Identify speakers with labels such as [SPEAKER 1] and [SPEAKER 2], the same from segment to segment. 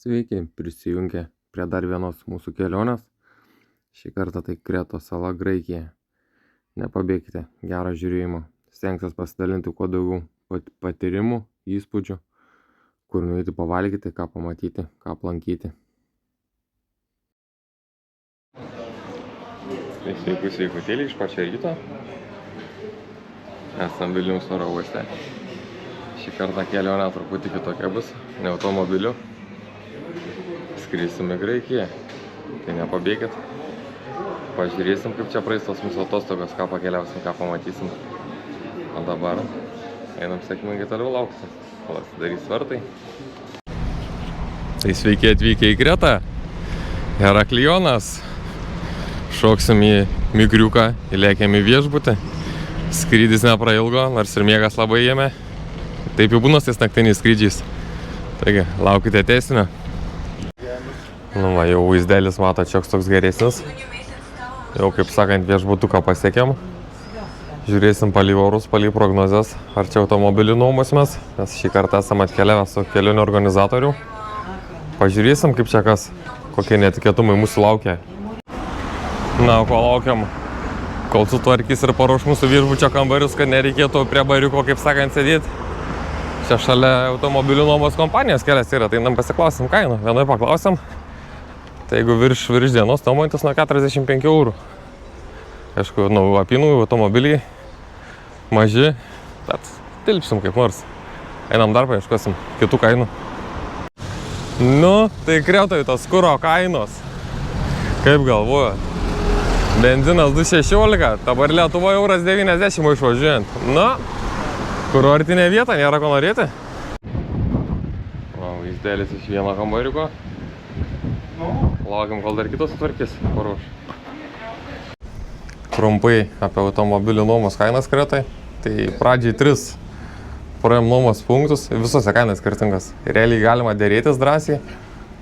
[SPEAKER 1] Sveiki, prisijungę prie dar vienos mūsų kelionės. Šį kartą tai Kretos sala, Graikija. Nepabėkite, gero žiūrėjimo. Stengsiuos pasidalinti kuo daugiau patyrimų, įspūdžių, kur nueiti pavalgyti, ką pamatyti, ką aplankyti. Sveikutėlį iš pačio ryto. Esam Vilniaus oro uoste. Šį kartą kelionė truputį kitokia bus, ne automobiliu. Skrisim į Graikiją, tai nepabėkit. Pažiūrėsim, kaip čia praeis tos mūsų atostogos, ką pakeliausim, ką pamatysim. O dabar einam sėkmingai toliau lauksim, kol atsidarys vartai. Tai sveiki atvykę į Kretą. Heraklionas. Šoksim į migriuką, įlėkėm į viešbutį. Skrydis neprailgo, nors ir miegas labai jėmė. Taip jau būna tais naktiniais skrydžiais. Taigi, laukite tęsinio. Nu va, jau vaizdelis mato čioks toks geresnis. Jau, kaip sakant, viešbutuką pasiekėm. Žiūrėsim palei orus, palei prognozes, ar čia automobilių nuomosimės, nes šį kartą esam atkeliavę su kelionių organizatorių. Pažiūrėsim, kaip čia kas, kokie netikėtumai mūsų laukia. Na, ko laukiam, kol sutvarkys ir paruoš mūsų viešbučio kambarius, kad nereikėtų prie bariuko, kaip sakant, sėdėti. Čia šalia automobilių nuomos kompanijos kelias yra, tai nam pasiklausim kainą. Vienoj paklausim. Tai jeigu virš dienos nuomojantis nuo 45 eurų. Aišku, apynų automobiliai maži, bet tilpsim kaip nors. Einam dar paieškosim kitų kainų. Nu, tai Kretoj tos kuro kainos. Kaip galvojat? Benzinas 2,16, dabar Lietuvoje euras 90 išvažiuojant. Na, kurortinė vieta, nėra ko norėti. Va, vaizdelis iš vieno kambariuko. Laukiam, kol dar kitos sutvarkys, paruoš. Trumpai apie automobilių nuomos kainas Kretai. Tai pradžiai 3 praėjom nuomos punktus, visose kainas skirtingas. Realiai galima dėrėtis drąsiai,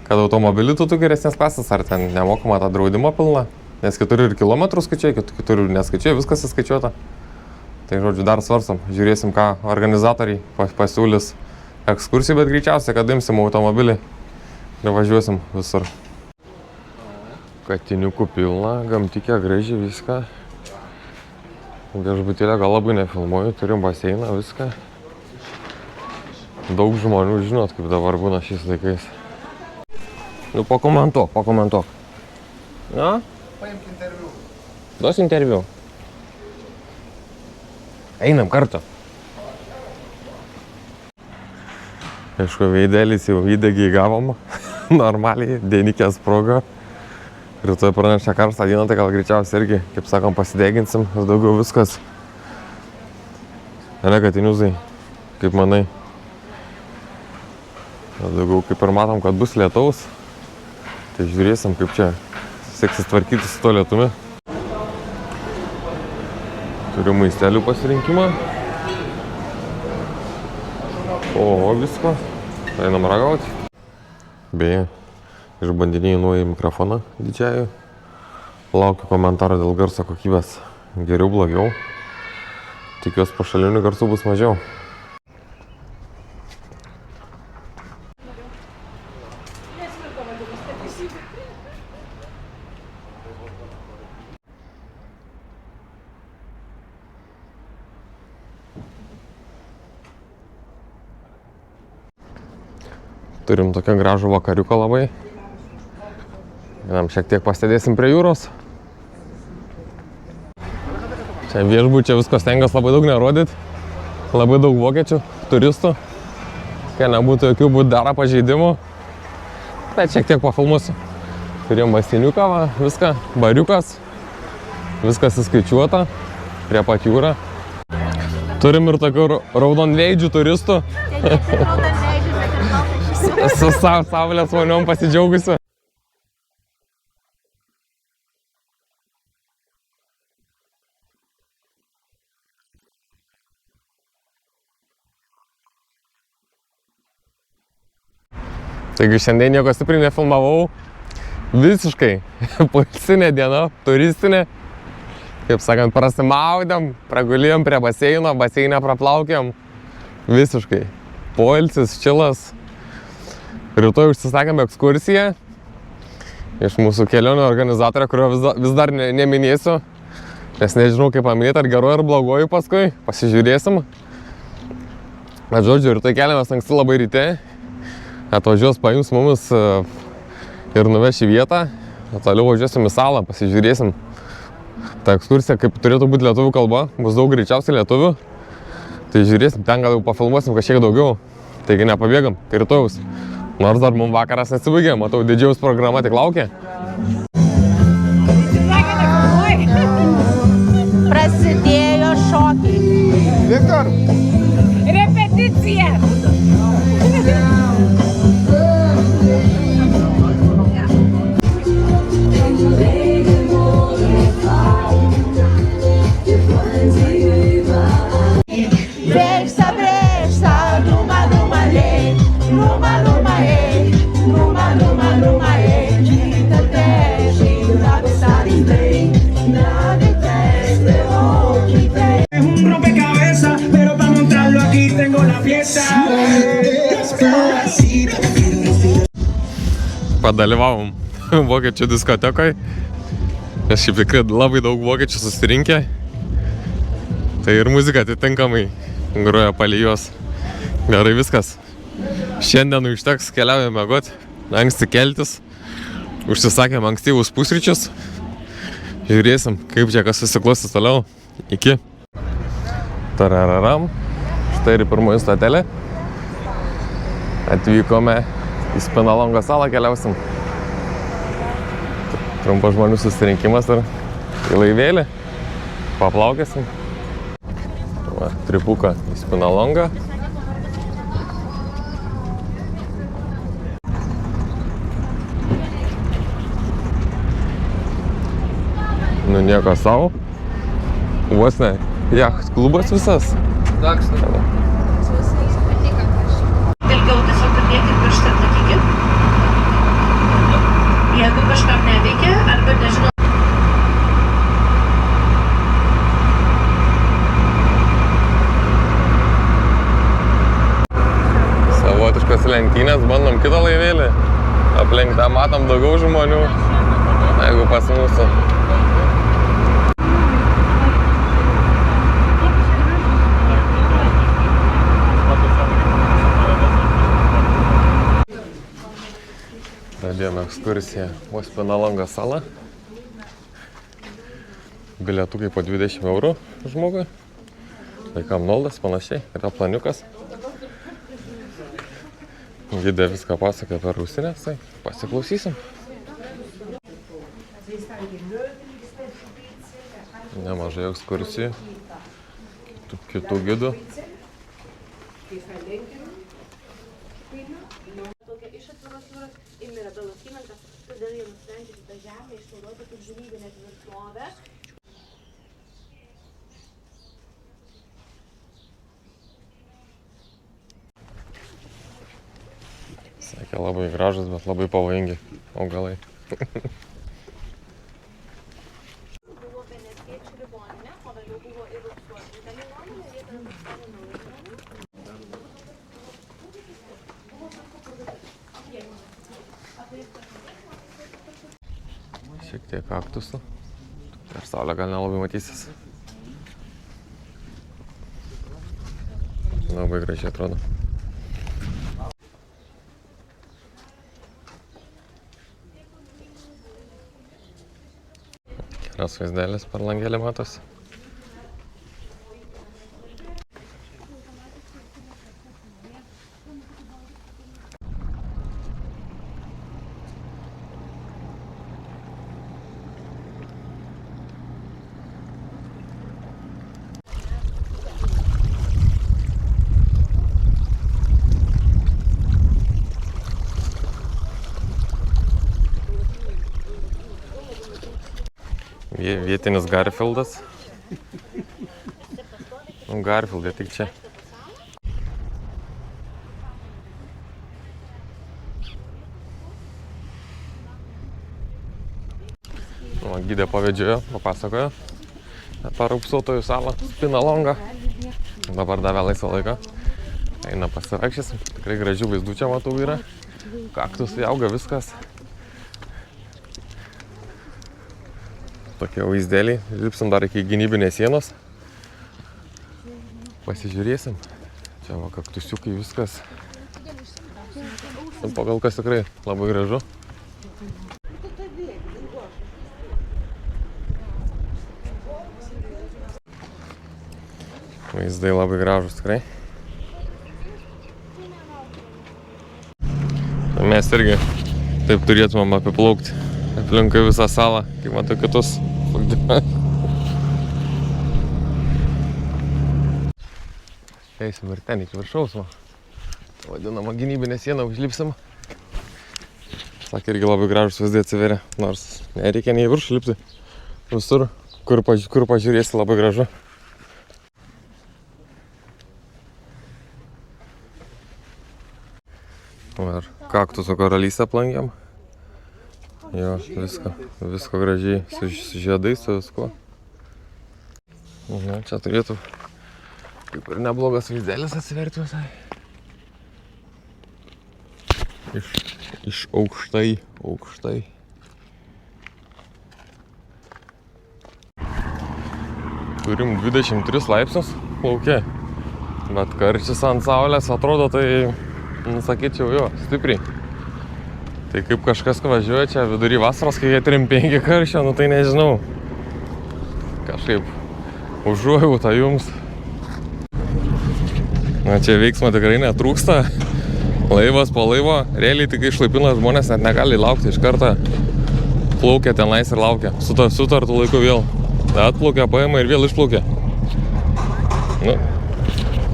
[SPEAKER 1] kad automobilį tu geresnės klasės, ar ten nemokama tą draudimo pilną. Nes kitur ir kilometrų skaičiuoja, kitur ir neskaičiuoja, viskas įskaičiuota. Tai žodžiu, dar svarstam, žiūrėsim, ką organizatoriai pasiūlys ekskursijų, bet greičiausiai, kad imsim automobilį ir važiuosim visur. Katiniukų pilna, gamtikė, gražiai viską. Viešbutėlę gal labai nefilmuoju, turim baseiną, viską. Daug žmonių žinot, kaip dabar būna šiais laikais. Nu, pakomentuok. Na?
[SPEAKER 2] Paimk interviu.
[SPEAKER 1] Duos interviu. Einam kartu. Aišku, veidelis jau įdegiai gavom. Normaliai, dienikės proga. Rytoj pranešė karštą dieną, tai gal greičiausiai irgi, kaip sakom, pasideginsim. Ir daugiau viskas. Katiniuzai, kaip manai. Ir daugiau kaip ir matom, kad bus lietaus. Tai žiūrėsim, kaip čia seksis tvarkyti su to lietumi. Turiu maistelių pasirinkimą. O visko. Einam ragauti. Beje, išbandinėju mikrofoną didžiąjų. Laukiu komentarą dėl garso kokybės. Geriau, blogiau. Tikiuosi pašalinių garsų bus mažiau. Turim tokią gražų vakariuką labai. Vienam šiek tiek pasėdėsim prie jūros. Čia viešbučia visko stengiuos labai daug nerodyti. Labai daug vokiečių, turistų. Kai nebūtų jokių būdaro pažeidimų. Bet šiek tiek pafilmuosiu. Turim baseiniuką, viską, bariukas. Viskas įskaičiuota. Prie pat jūrą. Turim ir tokių raudonveidžių turistų. Su saulės voniom pasidžiaugusiu. Taigi šiandien nieko stipriai nefilmavau. Visiškai poilsinė diena, turistinė. Kaip sakant, prasimaudėm, pragulėjom prie baseino, baseinę praplaukėm. Visiškai. Poilsis, čilas. Rytoj užsisakėme ekskursiją iš mūsų kelionių organizatorio, kurio vis dar neminėsiu, nes nežinau kaip paminėti, ar geruoju ar bloguoju paskui, pasižiūrėsim. Bet žodžiu, rytoj keliamės anksti labai ryte, atvažiuos paims mumis ir nuveš į vietą, o toliau važiuosim į salą, pasižiūrėsim. Ta ekskursija kaip turėtų būti lietuvių kalba, bus daug greičiausiai lietuvių, tai žiūrėsim, ten gal jau pafilmuosim kažkiek daugiau, taigi nepabėgam, rytojaus. Nors dar mums vakaras nesibaigė, matau, didžiaus programa tik laukia.
[SPEAKER 2] Prasidėjo šokiai.
[SPEAKER 3] Viktor!
[SPEAKER 2] Repeticija!
[SPEAKER 1] Padalyvavom vokiečių diskotekoje. Aš šiaip tikrai labai daug vokiečių susirinkė. Tai ir muzika atitinkamai groja palei juos. Gerai viskas. Šiandien užteks, keliaujame miegot. Anksti keltis. Užsisakėm ankstyvus pusryčius. Žiūrėsim, kaip čia kas susiklostys toliau. Iki. Tarararam. Štai ir pirmoji stotelė. Atvykome į Spinalongo salą, keliausim. Trumpas žmonių susirinkimas ir į laivėlį. Paplaukėsim. Va, tripuką į Spinalongą. Nu nieko savo. Vos ne, jacht klubas visas.
[SPEAKER 2] Ilgiau tiesiog pridėkit pirštą ir laikykit. Jeigu kažkam neveikia, arba nežinau.
[SPEAKER 1] Savotiškas lenktynės, bandom kitą laivėlį. Aplink tą matom daugiau žmonių, negu pas mūsų. Pradėjome ekskursiją vos Spinalongo salą. Bilietukai po 20 eurų žmogui. Vaikam noldas, panašiai. Yra planiukas. Gidė viską pasakoja per ausinės, tai pasiklausysim. Nemažai ekskursijų. Kitų gidų.
[SPEAKER 4] Todėl jie nusprendžia šitą žemę išnaudoti kaip žvejybinę tvirtovę.
[SPEAKER 1] Sakė, labai gražus, bet labai pavojingi augalai.
[SPEAKER 4] Buvo veneciečių ligoninė, o vėliau buvo ir Ruksuotinta ligoninė, ir jie tada pastatė naują ligoninę.
[SPEAKER 1] Šiek tiek kaktusų. Ir saulė gal nelabai matysis. Labai gražiai atrodo. Geras vaizdelis per langelį matosi. Vietinis Garfieldas. Garfieldai tik čia. Gidė pavedžiojo, papasakojo apie raupsuotojų salą Spinalongą. Dabar davė laisvą laiką. Eina pasivaikščiosim. Tikrai gražių vaizdų čia matau yra. kaktusai auga viskas. Tokie vaizdėliai. Lipsim dar iki gynybinės sienos. Pasižiūrėsim. Čia va kaktusiukai viskas. Pagal kas tikrai labai gražu. Vaizdai labai gražus tikrai. Mes irgi taip turėtumėm apiplaukti aplinkai visą salą, kaip matau kitus. Eisim ir ten iki viršaus, vadinama gynybinė siena, užlipsim. Sakė, irgi labai gražus vaizdai atsiveria, nors nereikia nei viršų lipti. Visur, kur pažiūrėsi, labai gražu. Ir kaktusų karalystę aplankėm. Jo, visko gražiai, su žiedais, su viskuo. Čia turėtų kaip ir neblogas vaizdelis atsiverti visai. Iš aukštai. Turim 23 laipsnius lauke, bet karštis ant saulės atrodo tai, sakyčiau, jo, stipriai. Tai kaip kažkas važiuoja čia vidury vasaros, kai jie 3-5 karščio, tai nežinau. Kažkaip užuojauta jums. Čia veiksmo tikrai netrūksta. Laivas po laivo, realiai tik išlaipina žmonės, net negali laukti iš karto. Plaukia tenais ir laukia. Sutartų laiku vėl. Atplaukia, paima ir vėl išplaukia.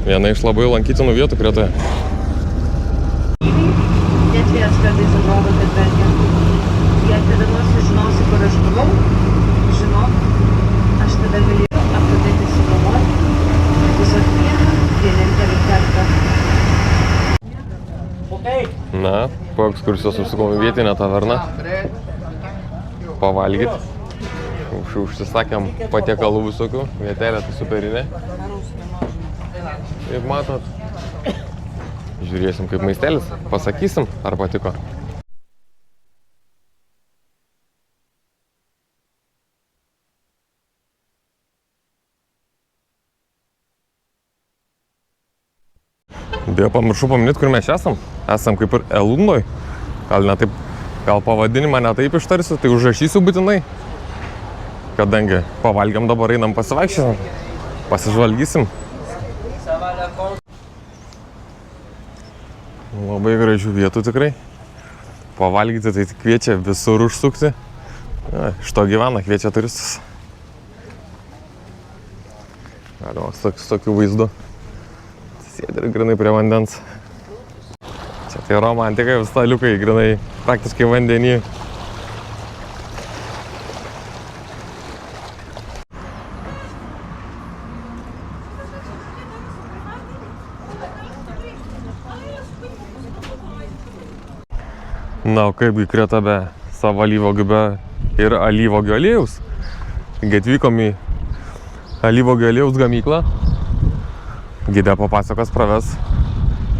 [SPEAKER 1] Viena iš labai lankytinų vietų Kretoje.
[SPEAKER 2] Net kartais atrodo, kad verkia. Jei kada nors sužinosi, kur aš buvau, žinok, aš tada galėjau apie tai sugalvoti. Tiesiog vienintelį kartą.
[SPEAKER 1] Na, po ekskursijos užsukom į vietinę taverną. Pavalgyt. Užsisakėm patiekalų visokių. Vietelė tai superinė. Kaip matot. Žiūrėsim kaip maistelis, pasakysim, ar patiko. Dėl pamiršau paminėti, kur mes esam. Esam kaip ir Elundoj. Gal pavadinimą ne taip ištarsiu, tai užrašysiu būtinai. Kadangi pavalgiam dabar einam pasivaikščiam, pasižvalgysim. Labai gražių vietų tikrai. Pavalgyti tai kviečia visur užsukti. Iš to gyvena, kviečia turistus. Galima su tokiu vaizdu. Sėdi ir grinai prie vandens. Čia tai romantika, vis staliukai grinai praktiškai vandenį. Na, o kaipgi Kreta be savo alyvuogių ir alyvuogių aliejaus. Taigi atvykom į alyvuogių aliejaus gamyklą. Gidė papasakos praves.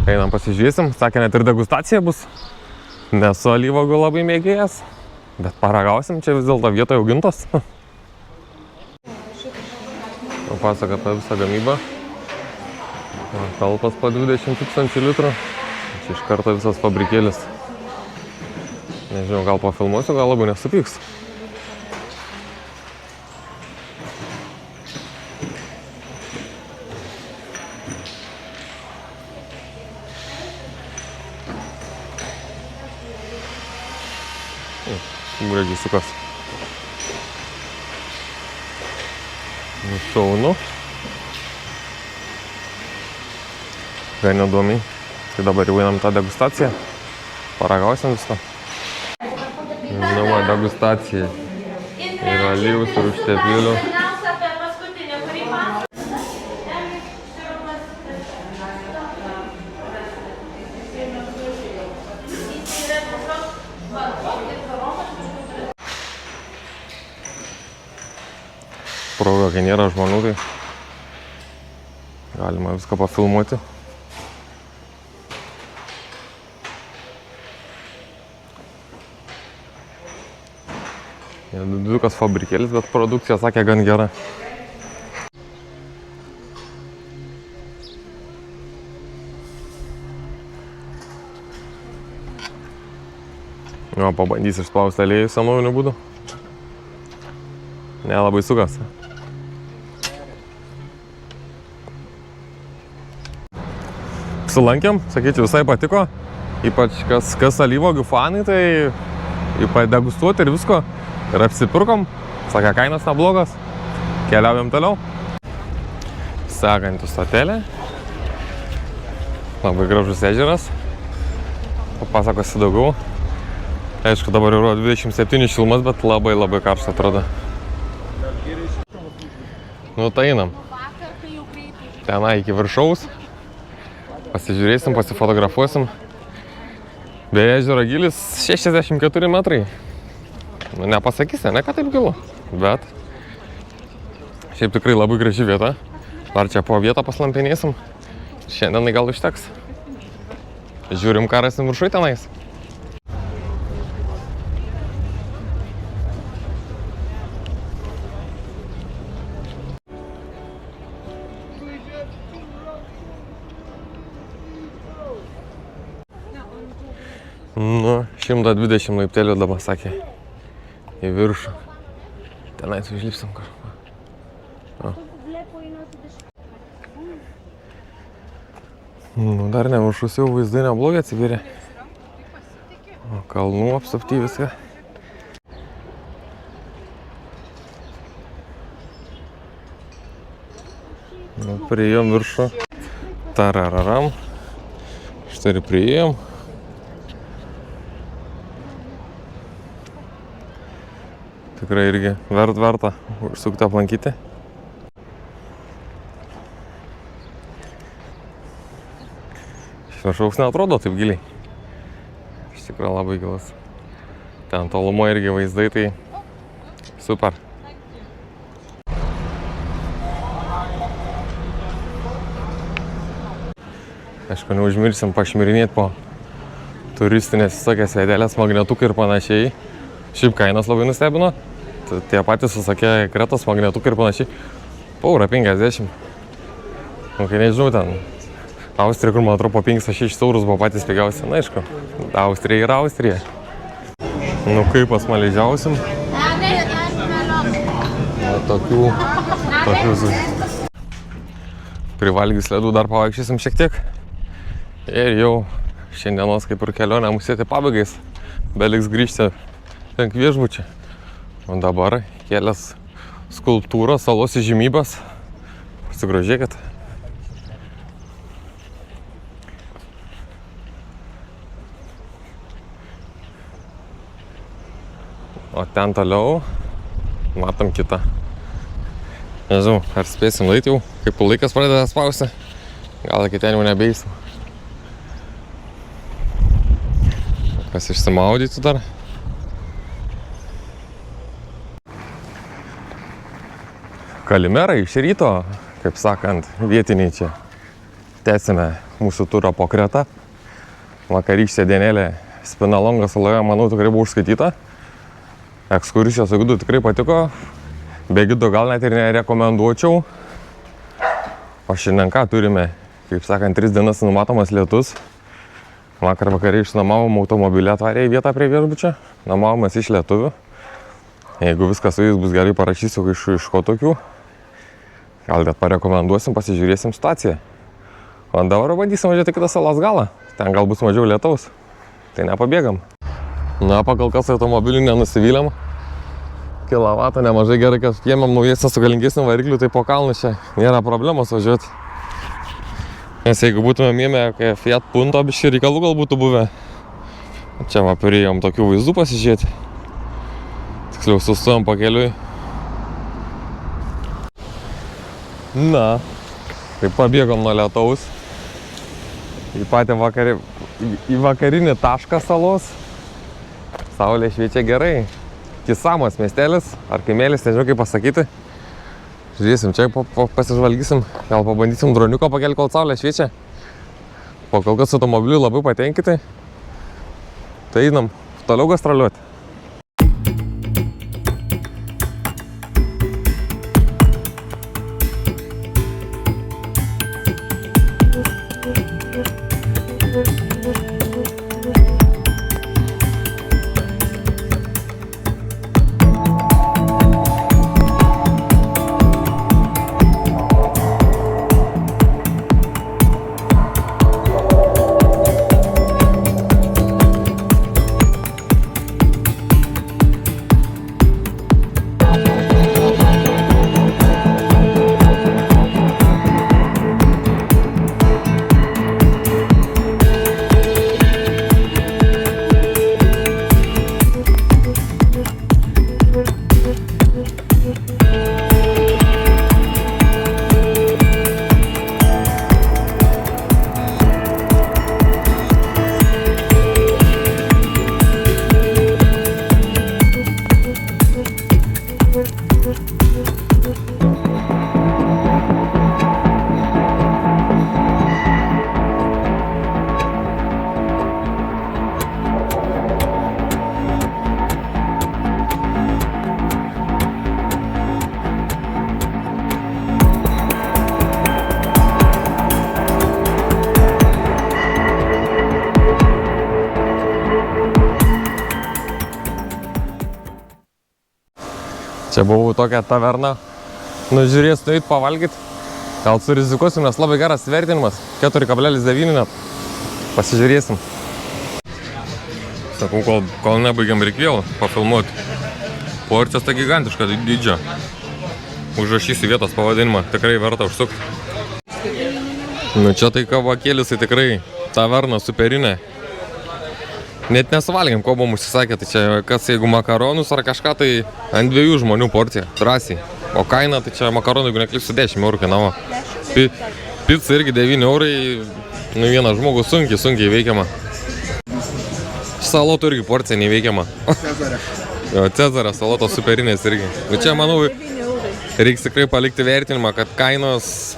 [SPEAKER 1] Einam pasižiūrėsim. Sakė, net ir degustacija bus. Nesu alyvuogių labai mėgėjas, bet paragausim, čia vis dėlto vietoje augintos. Papasaka apie visą gamybą. Talpas po 20 000 litrų. Čia iš karto visas fabrikėlis. Nežinau, gal pafilmuosiu, gal labai nesupyks. Gražiai sukas. Šaunu. Gan įdomiai. Tai dabar jau einam tą degustaciją. Paragausim viską. Degustacija. Ir alyvus, ir užtepėlių. Proga, kai nėra žmonių, tai galima viską pafilmuoti. Nedidukas fabrikėlis, bet produkcija sakė gan gera. Pabandys išspausti aliejų senoviniu būdu. Nelabai sukas. Apsilankėm, sakyčiau, visai patiko. Ypač kas alyvuogių fanai, tai ypač degustuoti ir visko. Ir apsipirkom. Sakė, kainos neblogas. Keliaujam toliau. Sekanti stotelė. Labai gražus ežeras. Papasakosi daugiau. Aišku, dabar yra 27 šilmas, bet labai karšta atrodo. Nu, tai einam. Tenai iki viršaus. Pasižiūrėsim, pasifotografuosim. Beje, ežero gilis 64 metrai. Nu, nepasakysi, ne, kad taip gilu. Bet šiaip tikrai labai graži vieta. Dar čia po vietą paslampinėsim. Šiandienai gal užteks. Žiūrim, ką rasim viršui tenais. Nu, 120 laiptelių dabar sakė į viršų. Tenais užlipsim kažką. Nu, dar ne viršus jau vaizdai neblogai atsivėrė. Kalnų apsupti viską. Nu, priėjom viršų. Tarararam. Štai ir priėjom. Tikrai irgi verta užsukti aplankyti. Iš viršaus neatrodo taip giliai. Iš tikrųjų labai gilus. Ten tolumo irgi vaizdai, tai super. Aišku, neužmirsim pašmirinėti po turistinės visokias vietelės, magnetukai ir panašiai. Šiaip kainos labai nustebino. Tie patys susakė Kretos magnetukai ir panašiai. Eurą 50. Nu, kai nežinau, ten Austrija, kur man atrodo po 5-6 eurus buvo patys pigiausi. Na, aišku, Austrija yra Austrija. Nu, kaip pasmaližiausim. Tokių privalgys ledų dar pavaikščiosim šiek tiek. Ir jau šiandienos kaip ir kelionę musėti pabaigais. Beliks grįžti link viešbučio. O dabar kelias skulptūros, salos įžymybės. Pasigrožėkit. O ten toliau matom kitą. Nežinau, ar spėsim laiti jau, kaip laikas pradeda spausti. Gal iki ten jau nebeisim. Kas išsimaudytų dar. Kalimerai iš ryto, kaip sakant, vietiniai čia. Tęsime mūsų turą po Kretą. Vakarykštė dienėlė Spinalongo saloje, manau, tikrai buvo užskaityta. Ekskursijos su gidu tikrai patiko. Be gido gal net ir nerekomenduočiau. O šiandien ką turime, kaip sakant, 3 dienas numatomas lietus. Vakar vakare išnuomavom automobilį, atvarė į vietą prie viešbučio. Nuomavomės iš lietuvių. Jeigu viskas su jais bus gerai, parašysiu iš ko tokių. Gal net parekomenduosim, pasižiūrėsim situaciją. O dabar bandysim važiuoti kitą salos galą. Ten gal bus mažiau lietaus. Tai nepabėgam. Na, pagal kas automobilių nenusivylėm. Kilovatą nemažai, gerai, kad ėmėm naujesnę su galingesniu varikliu, tai po kalnų čia nėra problemos važiuoti. Nes jeigu būtumėm ėmę Fiat Punto, biškį reikalų gal būtų buvę. Čia va, turėjom tokių vaizdų pasižiūrėti. Tiksliau, sustojom pakeliui. Na, tai pabėgom nuo lietaus. Į patį į vakarinį tašką salos. Saulė šviečia gerai. Kisamos miestelis, ar kaimėlis, nežinau kaip pasakyti. Žiūrėsim, čia pasižvalgysim, gal pabandysim droniuko pakelti, kol saulė šviečia. Po kol kas automobiliu labai patenkinti. Tai einam toliau gastroliuoti. Čia buvau tokią taverną. Nu, žiūrės, nueit pavalgyt. Gal surizikuosim, nes labai geras vertinimas. 4,9 net. Pasižiūrėsim. Sakau, kol nebaigiam reik vėl pafilmuoti. Porcijos ta gigantiška dydžio. Užrašysiu vietos pavadinimą. Tikrai verta užsukti. Nu, čia tai kavakėlis, tai tikrai taverna superinė. Net nesuvalgėm, ko buvom užsisakę. Tai čia kas, jeigu makaronus ar kažką, tai ant 2 žmonių porcija. Drąsiai. O kaina, tai čia makaronų, jeigu neklysiu, 10 eurų kainavo. Pizza irgi 9 eurai. Nu, vienas žmogus sunkiai veikiama. Salotų irgi porcija neveikiama.
[SPEAKER 3] Cezarė.
[SPEAKER 1] Jo, Cezarė, salotos superinės irgi. Bet čia, manau, reiks tikrai palikti vertinimą, kad kainos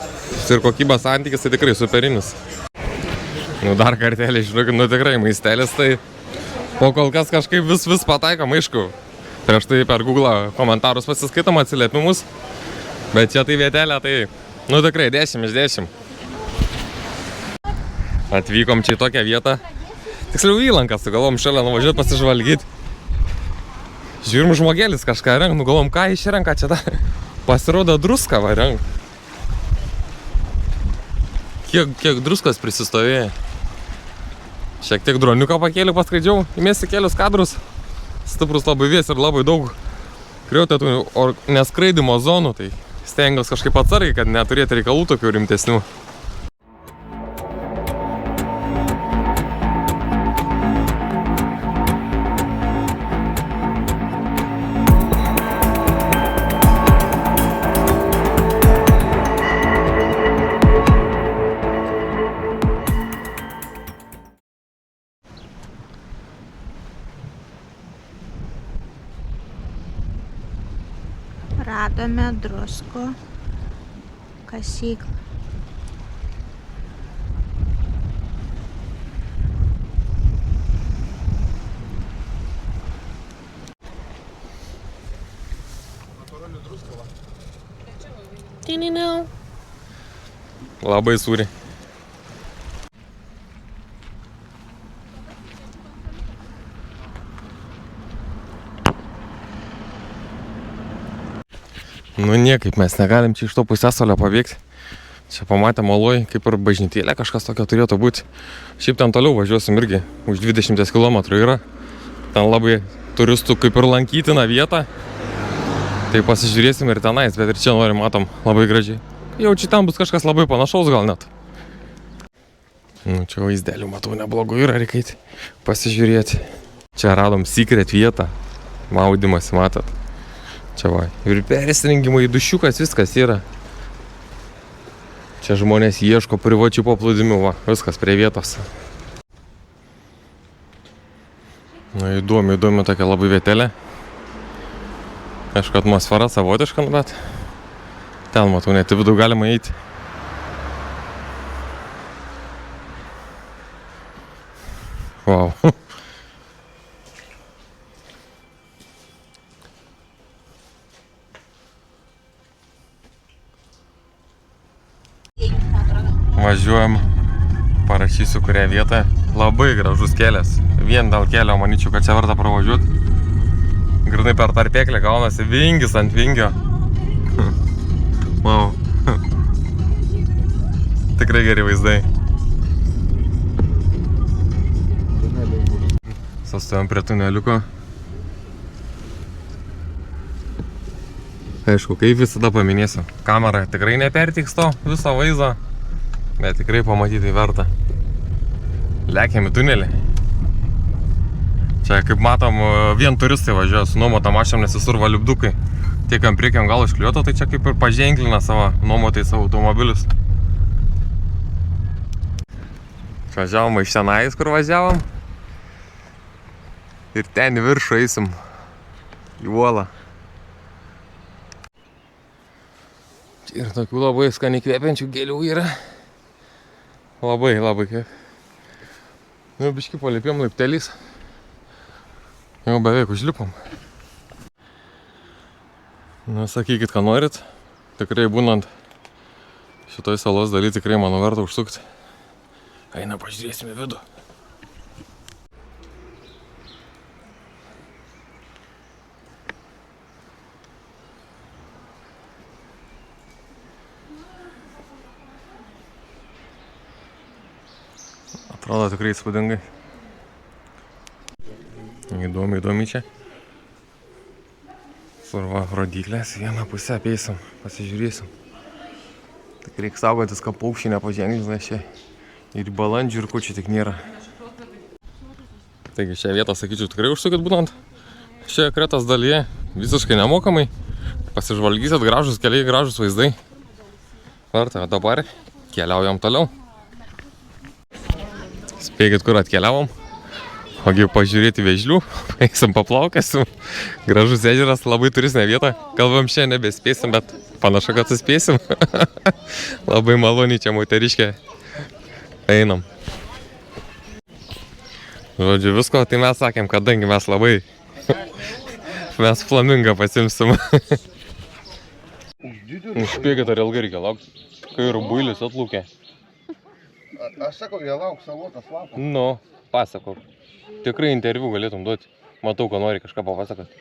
[SPEAKER 1] ir kokybės santykis tai tikrai superinis. Nu, dar kartelį, žinokit, nu tikrai maistelis, tai po kol kas kažkaip vis pataikom, aišku. Prieš tai per Google komentarus pasiskaitom atsiliepimus. Bet čia tai vietelė, tai, nu tikrai 10 iš 10. Atvykom čia į tokią vietą. Tiksliau įlanką sugalvom šalia nuvažiuoti pasižvalgyti. Žiūrim, žmogėlis kažką renk, nugalvom, ką išrenka čia ta. Pasirodo druską va renk. Kiek druskos prisistovėjo. Šiek tiek droniuką pakėliu, paskraidžiau, įmėsi kelius kadrus. Stiprus labai vės ir labai daug kriautetų neskraidimo zonų, tai stengiuosi kažkaip atsargiai, kad neturėti reikalų tokių rimtesnių.
[SPEAKER 5] Radome drusko kasyklą.
[SPEAKER 1] Labai sūri. Nu niekaip mes negalim čia iš to pusėsalio pabėgti. Čia pamatėm Oloj, kaip ir bažnytėlė kažkas tokio turėtų būti. Šiaip ten toliau važiuosim irgi, už 20 km yra. Ten labai turistų kaip ir lankytina vieta. Tai pasižiūrėsim ir tenais, bet ir čia norim, matom, labai gražiai. Jau čia ten bus kažkas labai panašaus gal net. Nu čia vaizdelių matau neblogų yra, reikia pasižiūrėti. Čia radom secret vietą. Maudimasi, matot. Čia va, ir persirengimai, dušiukas, viskas yra. Čia žmonės ieško privačių paplūdimių, va, viskas prie vietos. Na, įdomi tokia labai vietelė. Aišku, atmosfera savotiška, bet ten, matau, net į vidų galima eiti. Wow. Važiuojam, parašysiu kurią vietą. Labai gražus kelias. Vien dėl kelio manyčiau, kad čia verta pravažiuoti. Grynai per tarpeklį gaunasi vingis ant vingio. Wow. Tikrai geri vaizdai. Sustojom prie tuneliuko. Aišku, kaip visada paminėsiu, kamera tikrai nepertiks to viso vaizdo, bet tikrai pamatyti verta. Lekiam į tunelį. Čia, kaip matom, vien turistai važiuoja su nuomotam mašinom, nes visur va liupdukai. Tiek ant priekiam gal iškliuoto, tai čia kaip ir paženklina savo nuomotais automobilius. Važiavom iš tenais, kur važiavom. Ir ten į viršų eisim į uolą. Ir tokių labai skaniai kvepiančių gėlių yra. Labai kaip. Nu, biškį palipėm laipteliais. Jau beveik užlipom. Nu, sakykit, ką norit. Tikrai būnant šitoj salos daly, tikrai manau verta užsukti. Eina, pažiūrėsime vidų. Atrodo tikrai įspūdingai. Įdomi čia. Kur va, rodyklės, vieną pusę apeisim, pasižiūrėsim. Tik reikia saugotis, kad paukščiai nepaženklina čia. Ir balandžių ir kučių tik nėra. Taigi šią vietą, sakyčiau, tikrai užsukit būnant. Šioje Kretos dalyje visiškai nemokamai. Pasižvalgysit, gražus keliai, gražus vaizdai. Vartai, o dabar keliaujam toliau. Spėkit, kur atkeliavom. Ogi pažiūrėti vėžlių, eisim paplaukėsim. Gražus ežeras, labai turistinė vieta. Kalbam šiandien nebespėsim, bet panašu, kad suspėsim. Labai maloniai čia moteriškė. Einam. Žodžiu, visko, tai mes sakėm, kadangi mes labai... mes flamingą pasimsim. Spėkit, ar ilgai reikia laukti, kai ir builis atplūkė.
[SPEAKER 3] Aš sakau, jie lauk salotas lapą.
[SPEAKER 1] Nu, pasakok. Tikrai interviu galėtum duoti. Matau, kad nori kažką papasakoti.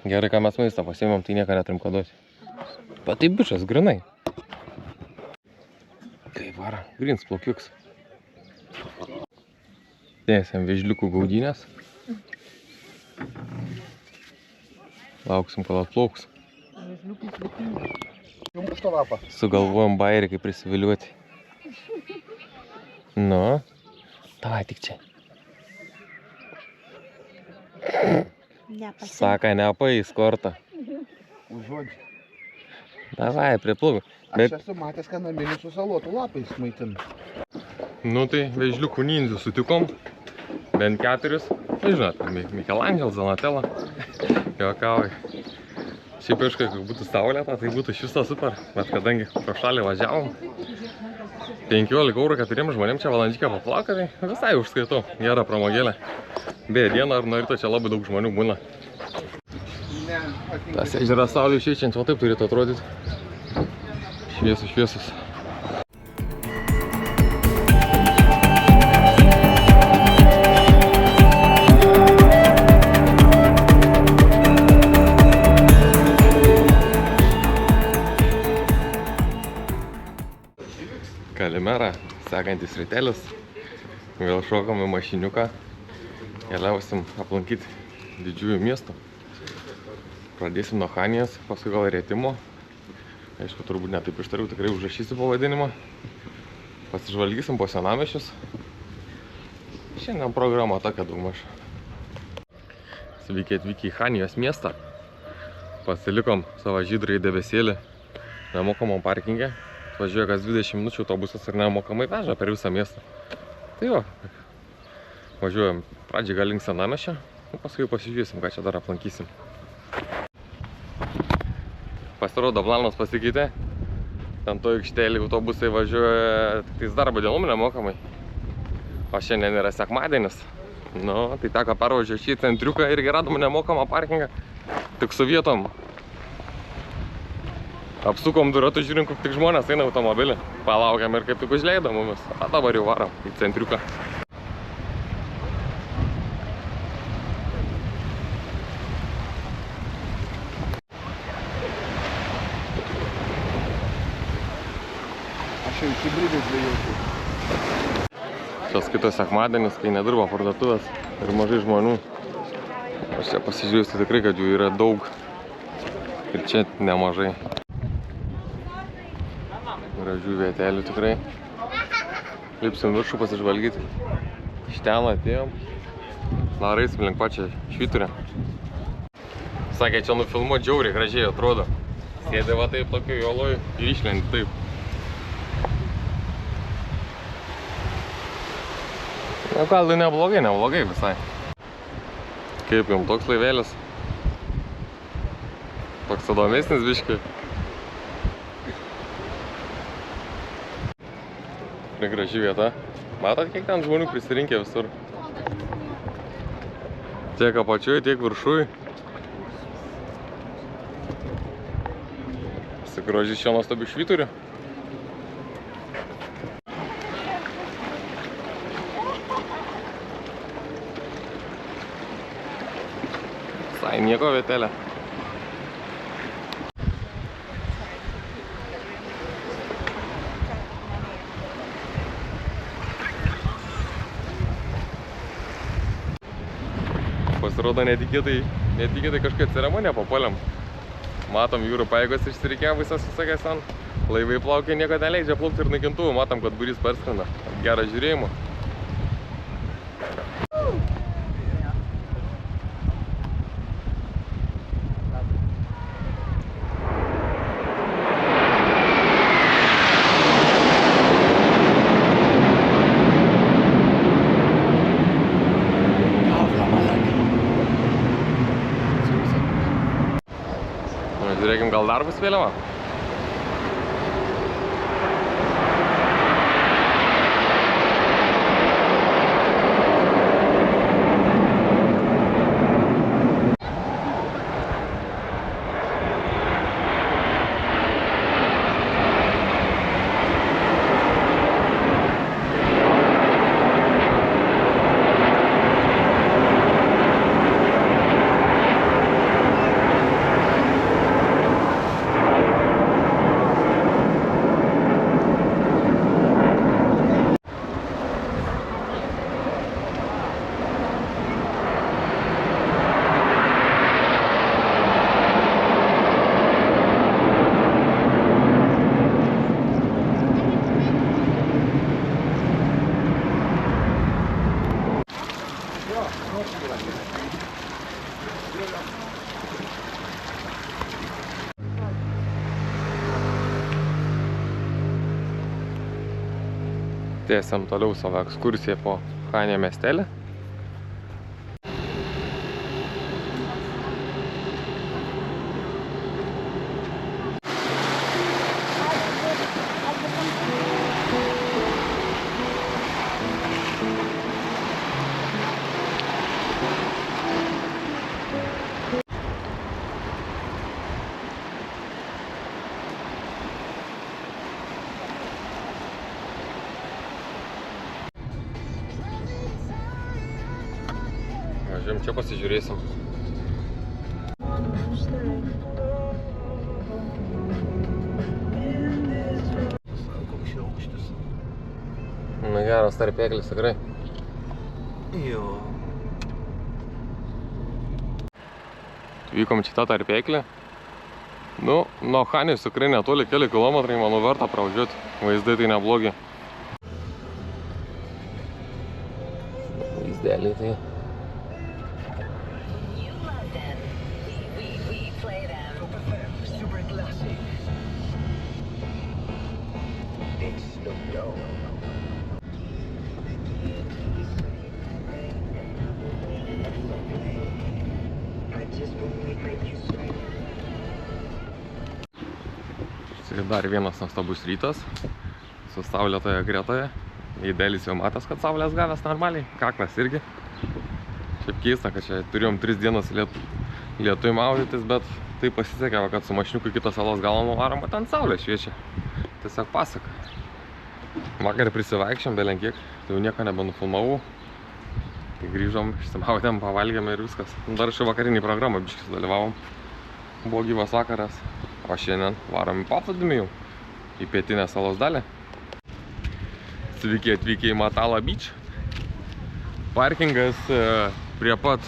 [SPEAKER 1] Gerai, ką mes maistą pasiėmėm, tai nieko neturim ką duoti. Bet tai bičas, grinai. Kaip vara, grins plaukiuks. Tęsiam vėžliukų gaudynės. Lauksim, kol atplauks.
[SPEAKER 3] Jums to lapą.
[SPEAKER 1] Sugalvojom bairį, kaip prisiviliuoti. Nu. Davai, tik čia. Saka, neapais kortą.
[SPEAKER 3] Užuodžiu.
[SPEAKER 1] Davai, prie plūgų.
[SPEAKER 3] Aš esu matęs, kad naminių su salotų lapais maitin.
[SPEAKER 1] Nu tai vėžliukų ninzių sutikom. Bent 4. Nu, žinot, Michelangelo, Donatello. Juokauju. Šiaip aišku, kai būtų saulėta, tai būtų iš viso super. Bet kadangi pro šalį važiavom, 15 eurų 4 žmonėm čia valandžikę paplauka, tai visai užskaitau. Gerą pramogėlę. Beje, dieną ar nuo ryto čia labai daug žmonių būna. Tas ežeras saulė išeičiant, o taip turėtų atrodyti. Šviesus. Kalimera, sekantis rytelis. Vėl šokam į mašiniuką. Keliausim aplankyti didžiųjų miestų. Pradėsim nuo Hanijos, paskui gal Rietimo. Aišku, turbūt netaip ištariau, tikrai užrašysiu pavadinimą. Pasižvalgysim po senamiesčius. Šiandien programa tokia daugmaž. Sveiki atvykę į Hanijos miestą. Pasilikom savo žydrąjį debesėlį nemokamam parkinge. Važiuoja kas 20 minučių autobusas ir nemokamai veža per visą miestą. Tai jo, važiuojam pradžiai gal link senamiesčio, o paskui pasižiūrėsim, ką čia dar aplankysim. Pasirodo, planas pasikeitė. Ten to aikštelį autobusai važiuoja tais darbo dienom nemokamai. O šiandien yra sekmadienis. Nu, tai teko pervažiuoti šį centriuką irgi radom nemokamą parkingą. Tik su vietom. Apsukom du ratus, žiūrim, kaip tik žmonės eina automobilį. Palaukiam ir kaip tik užleido mumis. O dabar jau varom į centriuką.
[SPEAKER 3] Aš jau hibridų žvejausiu.
[SPEAKER 1] Šios kitos sekmadienis, kai nedirba parduotuvės ir mažai žmonių. Aš čia pasižiūrėsiu tikrai, kad jų yra daug. Ir čia nemažai. Gražių vietelių tikrai. Lipsim viršų pasižvalgyti. Iš ten atėjom. Na, raisim link pačią švyturę. Sakė, čia nufilmuot džiauriai gražiai atrodo. Sėdė va taip tokiu joloj ir išlendi taip. Na, gal tai neblogai visai. Kaip jums toks laivėlis? Toks įdomesnis biški. Graži vieta. Matot, kiek ten žmonių prisirinkė visur. Tiek apačioj, tiek viršuj. Pasigrožys šio nuostabių švyturių. Visai nieko vietelė. Pasirodo netikėtai kažkokia ceremonija papuolėm. Matom jūrų pajėgos išsirikiavusios visokias ten. Laivai plaukia, nieko neleidžia plaukti ir naikintuvų. Matom, kad būrys parskrenda. Gerą žiūrėjimą. Žiūrėkim, gal dar bus vėliava? Tęsiam toliau savo ekskursiją po Hanė miestelį. Važiuojam čia pasižiūrėsim. Na geras tarpeklis, tikrai.
[SPEAKER 3] Jo.
[SPEAKER 1] Vykom čia tą tarpeklį. Nu, nuo Hanės tikrai netoli, keli kilometrai, manau, verta pravažiuoti. Vaizdai tai neblogi. Vaizdeliai tai. Dar vienas nuostabus rytas su saulėtoje gretoje. Eidelis jau matęs, kad saulės gavęs normaliai. Kaklas irgi. Šiaip keista, kad čia turėjom 3 dienas lietui maudytis, bet tai pasisekė, kad su mašiniuku kitos salos galą nuvarom, o ten saulė šviečia. Tiesiog pasaka. Vakar prisivaikščiam belenkiek, tai jau nieko nebenufilmavau. Tai grįžom, išsimaudėm, pavalgėm ir viskas. Dar šį vakarinį programą biškis dalyvavom. Buvo gyvas vakaras. O šiandien varom į paplūdimį jau, į pietinę salos dalį. Sveiki atvykę į Matala Beach. Parkingas prie pat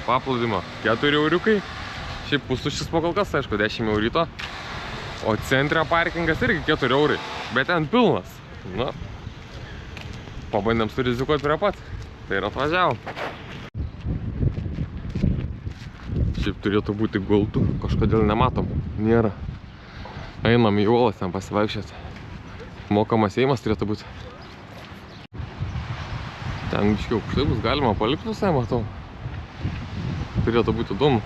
[SPEAKER 1] paplūdimo 4 euriukai. Šiaip pustuštis po kol kas, aišku, 10 eurito. O centre parkingas irgi 4 eurai, bet ten pilnas. Na, pabandėm surizikuoti prie pat. Tai ir atvažiavom. Šiaip turėtų būti gultų, kažkodėl nematom, nėra. Einam į uolas ten pasivaikščioti. Mokamas įėjimas turėtų būti. Ten biškiau aukštai bus galima palikti visai, matau. Turėtų būti įdomu.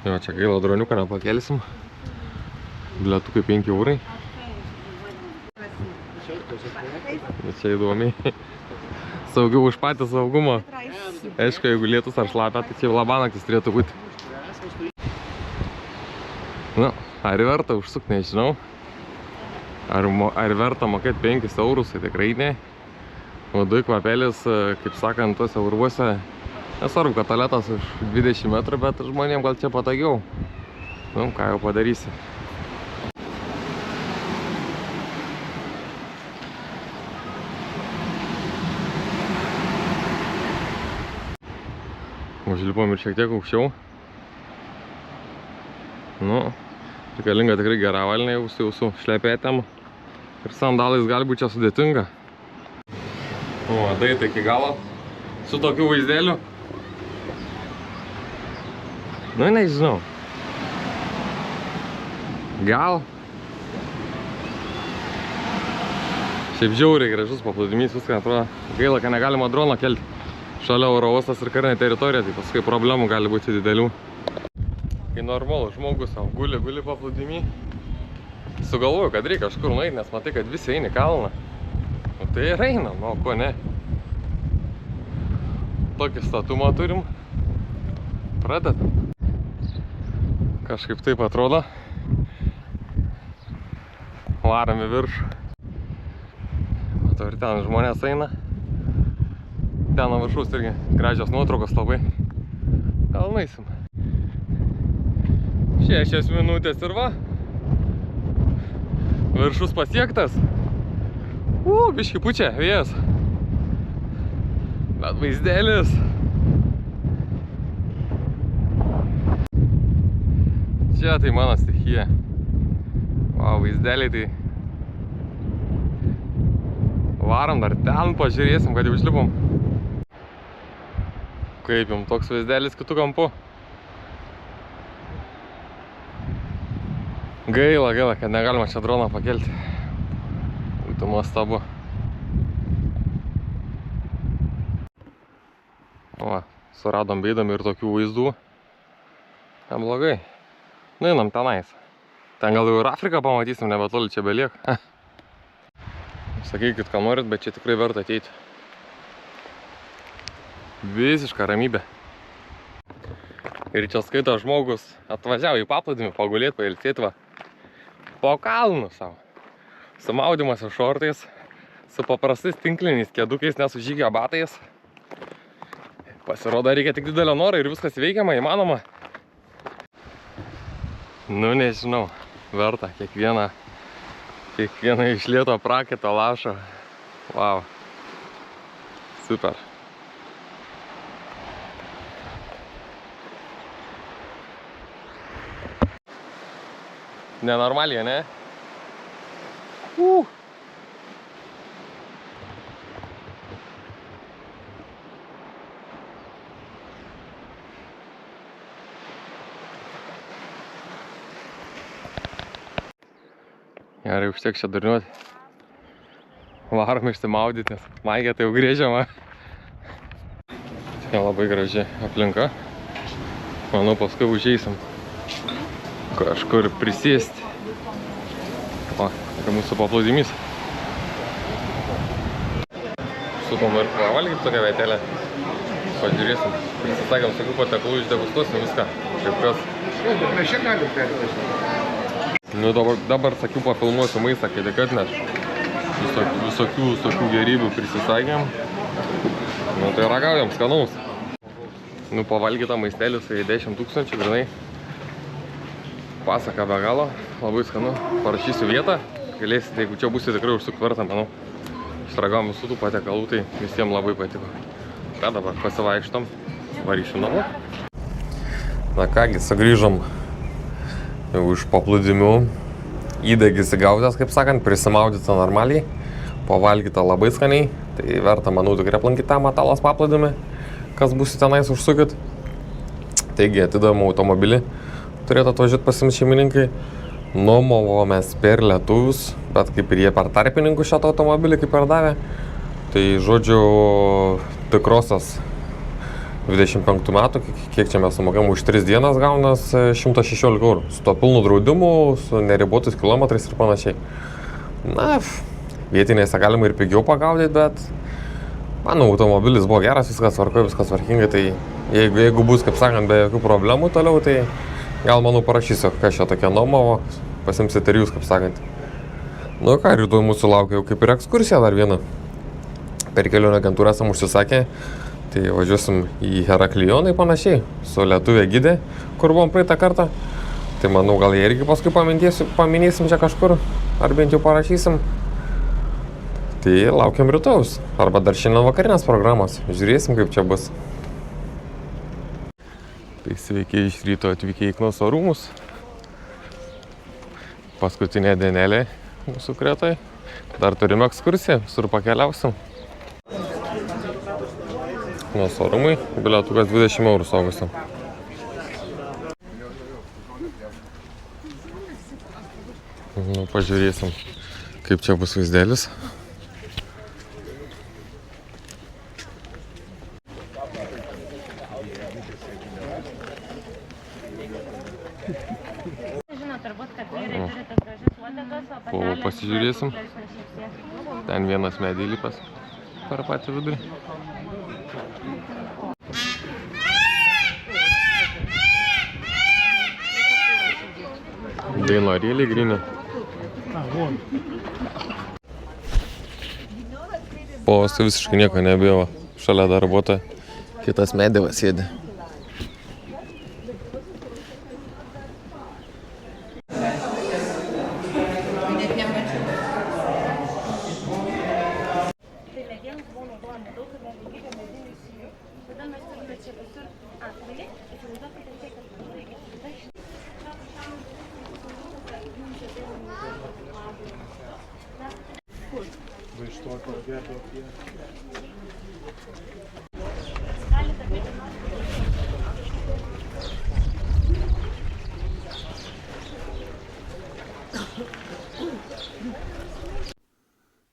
[SPEAKER 1] Jo, čia gaila droniuką nepakelsim. Bilietukai 5 eurai. Bet čia įdomiai. Saugiau už patį saugumą. Aišku, jeigu lietus ar šlapia, tai čia labanaktis turėtų būti. Nu, ar verta užsukti, nežinau. Ar verta mokėti 5 eurus, tai tikrai ne. Vadui kvapelis, kaip sakant, tuose urvuose. Nesvarbu, kad tualetas už 20 metrų, bet žmonėm gal čia patogiau. Nu, ką jau padarysi. Užlipom ir šiek tiek aukščiau. Nu, reikalinga tikrai gera avalynė jau su šlepetėm. Ir sandalais gali būti čia sudėtinga. O, daita iki galo. Su tokiu vaizdeliu. Nu, nežinau. Gal. Šiaip žiauriai gražus paplūdimys, viską atrodo. Gaila, kad negalima drono kelti. Šalia oro uostas ir karinė teritorija, tai paskui problemų gali būti didelių. Kai normalus žmogus savo guli paplūdimį, sugalvoju, kad reikia kažkur nueiti, nes matai, kad visi eina į kalną. Nu, tai ir einam, o ko ne. Tokį statumą turim. Pradedam. Kažkaip taip atrodo. Varam į viršų. Matau, ir ten žmonės eina. Ten nuo viršaus irgi gražios nuotraukos labai. Gal nueisim. 6 minutės ir va. Viršus pasiektas. Biški pučia vėjas. Bet vaizdelis. Čia tai mano stichija. Vaizdeliai tai. Varam dar ten, pažiūrėsim, kad jau išlipom. Kaip jums toks vaizdelis kitų kampu. Gaila, kad negalima čia droną pakelti. Tai nuostabu. O, suradom beidami ir tokių vaizdų. Neblogai. Nueinam tenais. Ten gal jau ir Afriką pamatysim, nebetoli čia beliek. Sakykit, ką norit, bet čia tikrai verta ateiti. Visiška ramybė. Ir čia skaito žmogus atvažiavo į paplūdimį pagulėti, pailsėti va. Po kalnų savo. Su maudymosi šortais, su paprastais tinkliniais kėdukais, ne su žygio batais. Pasirodo, reikia tik didelio noro ir viskas veikiama, įmanoma. Nu, nežinau, verta kiekvieną išlieto prakaito lašo. Wow. Super. Nenormaliai, ne? Gerai, užtiek čia durniuoti. Varom išsimaudyti, nes maigė tai jau grėžiama. Čia labai graži aplinka. Manau, paskui užeisim kažkur prisėsti. O, tai mūsų paplūdimys. Sukom ir pavalgyti tokią vietelę. Pažiūrėsim. Prisisakėm tokių patiekalų, išdegustuosim viską. Kaip kas.
[SPEAKER 3] Mes čia galim perėti.
[SPEAKER 1] Nu dabar sakiau, papilmuosiu maistą, kai tik atneš. Visokių gerybių prisisakėm. Nu tai ragaujam, skanaus. Nu pavalgyta maistelis, tai 10 000 grinai. Pasaka be galo, labai skanu. Parašysiu vietą, galėsite, jeigu čia būsite tikrai užsuk vertą, manau. Išragavom visų tų patiekalų, tai visiems labai patiko. Ką dabar, pasivaikštom, varyšiu namo. Na kągi, sugrįžom jau iš paplūdimių. Įdegis įgautęs, kaip sakant, prisimaudyta normaliai, pavalgyta labai skaniai. Tai verta, manau, tikrai aplankyti tą Matalos paplūdimį, kas būsite tenais užsukit. Taigi, atidavome automobilį. Turėtų atvažiuoti pasimti šeimininkai. Nuomavomės per lietuvius, bet kaip ir jie per tarpininkų šitą automobilį kaip ir davė. Tai žodžiu, tikrosios 25 metų, kiek čia mes sumokėm, už 3 dienas gaunas 116 eurų. Su to pilnu draudimu, su neribotais kilometrais ir panašiai. Na, vietinėse galima ir pigiau pagaudyti, bet manau, automobilis buvo geras, viskas tvarkoja, viskas tvarkingai. Tai jeigu bus, kaip sakant, be jokių problemų toliau, tai gal, manau, parašysiu, kas čia tokia nuomavo, pasimsit ir jūs, kaip sakant. Nu ką, rytoj mūsų laukia jau kaip ir ekskursija dar viena. Per kelionių agentūrą esam užsisakę, tai važiuosim į Heraklioną panašiai, su lietuvė gidė, kur buvom praeitą kartą. Tai manau, gal jie irgi paskui paminėsim čia kažkur, ar bent jau parašysim. Tai laukiam rytojus, arba dar šiandien vakarinės programos, žiūrėsim, kaip čia bus. Tai sveiki iš ryto atvykę į Knoso rūmus. Paskutinė dienelė mūsų Kretoj. Dar turime ekskursiją, visur pakeliausim. Knoso rūmai, bilietukas 20 eurų suaugusiam. Nu, pažiūrėsim, kaip čia bus vaizdelis. Pasižiūrėsim. Ten vienas medį lipas per patį vidurį. Dainorėlį grinį. Povas tai visiškai nieko nebijo. Šalia darbuotojo. Kitas medėvas sėdi.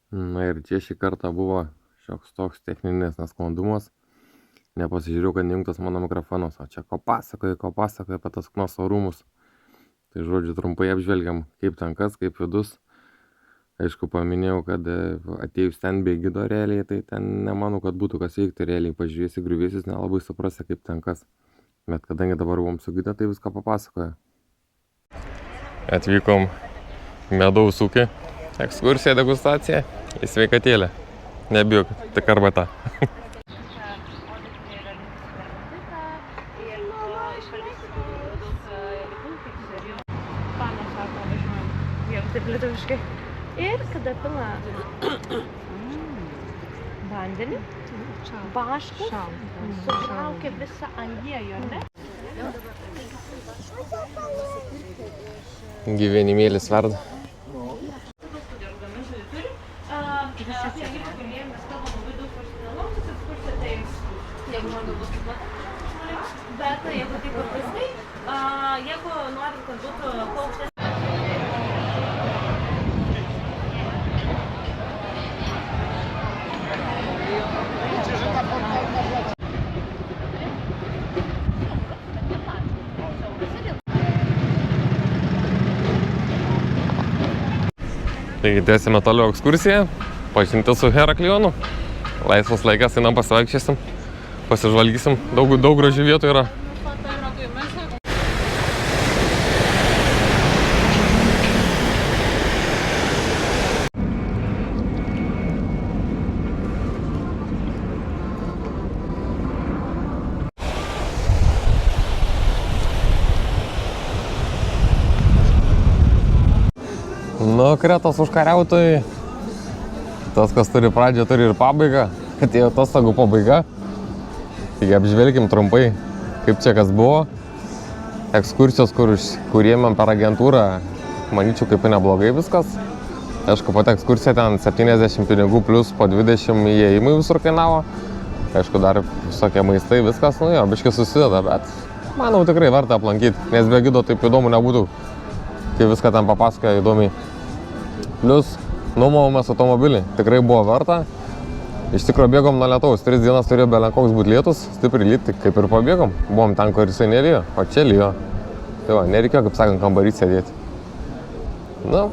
[SPEAKER 1] Na ir čia šį kartą buvo šioks toks techninis nesklandumas. Nepasižiūrėjau, kad neįjungtas mano mikrofonas, o čia ko pasakoja apie tas Knoso rūmus. Tai žodžiu, trumpai apžvelgiam, kaip ten kas, kaip vidus. Aišku, paminėjau, kad atėjus ten be gido realiai, tai ten nemanau, kad būtų kas veikti realiai. Pažiūrėsi griuvėsis, nelabai suprasi, kaip ten kas. Bet kadangi dabar buvom su gida, tai viską papasakoja. Atvykom medaus ūkį, ekskursija, degustacija į sveikatėlę. Nebijok, tik arbata.
[SPEAKER 4] Taip lietuviškai. Ir kada pila vandenį, vašką, sutraukia visą aliejų, ne?
[SPEAKER 1] Gyvenimėlis verda.
[SPEAKER 4] Bet jeigu taip paprastai, jeigu norim, kad būtų paukštas.
[SPEAKER 1] Taigi tęsime toliau ekskursiją, pažinti su Heraklionu. Laisvas laikas, einam pasivaikščiosim, pasižvalgysim, daug gražių vietų yra. Nu, Kretos užkariautojai, tas, kas turi pradžią, turi ir pabaigą, atėjo atostogų pabaiga. Taigi apžvelkim trumpai, kaip čia kas buvo. Ekskursijos, kur ėmėm per agentūrą, manyčiau, kaip neblogai viskas. Aišku, pati ekskursija ten 70 pinigų plus po 20 įėjimai visur kainavo. Aišku, dar visokie maistai, viskas, nu jo, biškai susideda, bet manau tikrai verta aplankyti, nes be gido taip įdomu nebūtų, kai viską ten papasakoja įdomiai. Plius, nuomavomės automobilį, tikrai buvo verta. Iš tikrųjų bėgom nuo lietaus, 3 dienas turėjo belenkoks būti lietus, stipriai lyti, kaip ir pabėgom. Buvom ten, kur jisai nelijo, o čia lijo. Tai va, nereikėjo, kaip sakant, kambarį sėdėti. Na,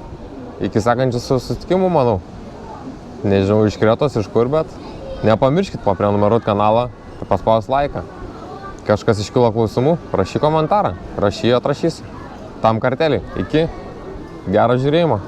[SPEAKER 1] iki sekančių susitikimų, manau. Nežinau, iš Kretos, iš kur, bet nepamirškit paprenumeruoti kanalą, paspaus laiką. Kažkas iškilo klausimų, rašy komentarą, rašy, atrašysiu. Tam kartelį. Iki. Gero žiūrėjimo.